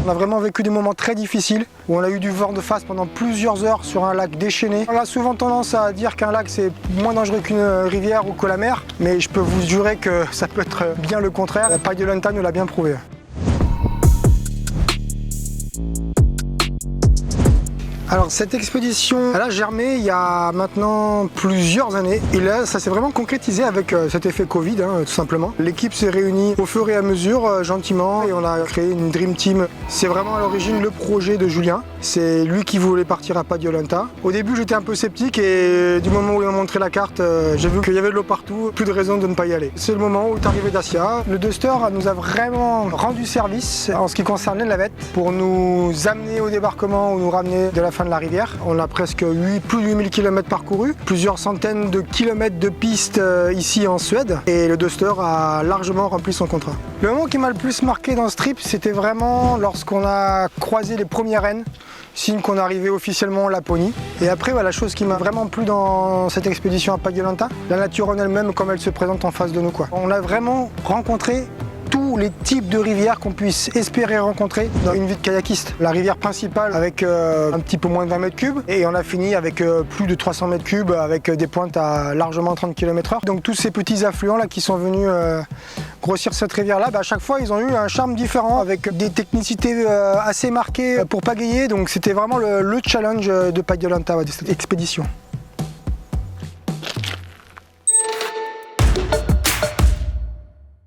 On a vraiment vécu des moments très difficiles où on a eu du vent de face pendant plusieurs heures sur un lac déchaîné. On a souvent tendance à dire qu'un lac c'est moins dangereux qu'une rivière ou que la mer, mais je peux vous jurer que ça peut être bien le contraire. La Pagliolanta nous l'a bien prouvé. Alors cette expédition, elle a germé il y a maintenant plusieurs années et là ça s'est vraiment concrétisé avec cet effet Covid tout simplement. L'équipe s'est réunie au fur et à mesure gentiment et on a créé une Dream Team. C'est vraiment à l'origine le projet de Julien. C'est lui qui voulait partir à Pagliolanta. Au début j'étais un peu sceptique et du moment où il m'a montré la carte, j'ai vu qu'il y avait de l'eau partout, plus de raison de ne pas y aller. C'est le moment où est arrivé Dacia. Le Duster nous a vraiment rendu service en ce qui concerne les navettes pour nous amener au débarquement ou nous ramener de la fin de la rivière. On a presque plus de 8000 km parcourus, plusieurs centaines de kilomètres de pistes ici en Suède et le Duster a largement rempli son contrat. Le moment qui m'a le plus marqué dans ce trip, c'était vraiment lorsqu'on a croisé les premières rennes, signe qu'on arrivait officiellement en Laponie. Et après, la chose qui m'a vraiment plu dans cette expédition à Pagliolanta, la nature en elle-même, comme elle se présente en face de nous. On a vraiment rencontré tous les types de rivières qu'on puisse espérer rencontrer dans une vie de kayakiste. La rivière principale avec un petit peu moins de 20 mètres cubes et on a fini avec plus de 300 mètres cubes avec des pointes à largement 30 km/h. Donc tous ces petits affluents là qui sont venus grossir cette rivière là, à chaque fois ils ont eu un charme différent avec des technicités assez marquées pour pagayer. Donc c'était vraiment le challenge de Pagliolanta, de cette expédition.